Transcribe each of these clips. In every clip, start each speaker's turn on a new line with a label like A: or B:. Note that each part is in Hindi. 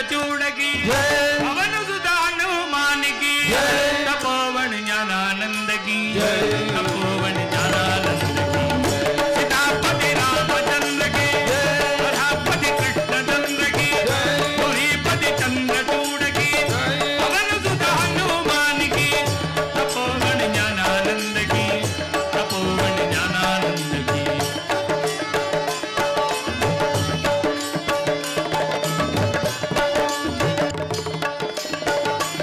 A: चंद्रचूड की पवन सुत हनुमान की तपोवन ज्ञानानंद की तपोवन ज्ञानानंद की सीतापति रामचंद्र की राधापति कृष्णचंद्र की गौरीपति चंद्रचूड की पवन सुत हनुमान की तपोवन ज्ञानानंद की तपोवन ज्ञानानंद की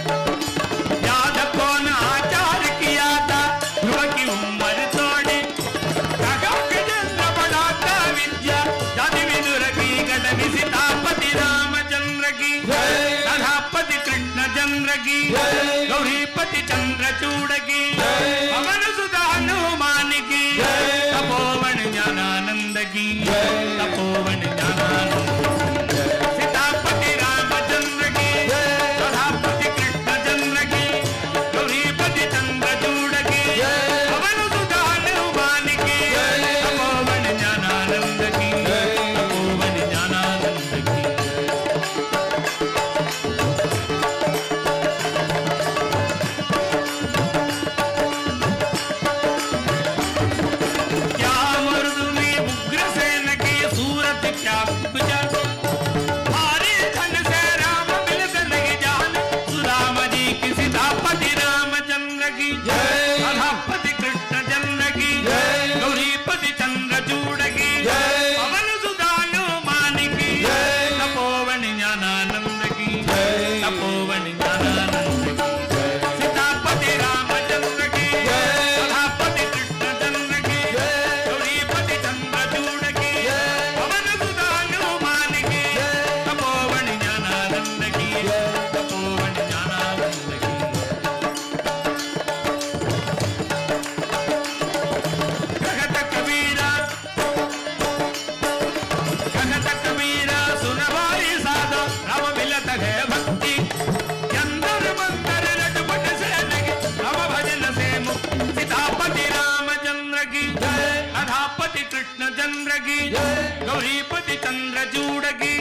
A: याद कौन आचार किया था ध्रुव की उम्र तोड़ी काका गजेंद्र बढ़ाता विद्या जाति विदुर की गदगी सीतापति रामचंद्र की राधापति कृष्णचंद्र की गौरीपति चंद्रचूड की पवन सुत हनुमान की तपोवन ज्ञानानंद की तपोवन ज्ञानानंद की सीतापति रामचंद्र की राधापति कृष्णचंद्र की गौरीपति चंद्रचूड की पवन सुत हनुमान की तपोवन ज्ञानानंद की तपोवन ज्ञानानंद की क्या मर्दुनी उग्रसेन की सूरत क्या उपजा भारी धन से राम मिलत नहीं जान सुदाम जी की सीतापति रामचंद्र की राधापति कृष्णचंद्र की गौरीपति चंद्रचूड की पवन सुत हनुमान की तपोवन ज्ञानानंद की तपोवन ज्ञानानंद की सीतापति रामचंद्र की राधापति कृष्णचंद्र की गौरीपति चंद्रचूड की पवन सुत हनुमान की तपोवन ज्ञानानंद की तपोवन ज्ञानानंद की कहत कबीरा सुन भाई साधो राम मिलत है भक्ति अंदर मंदर रटपट से लगे राम भजन से मुक्ति सीतापति रामचंद्र की राधापति कृष्णचंद्र की गौरीपति चंद्रचूड की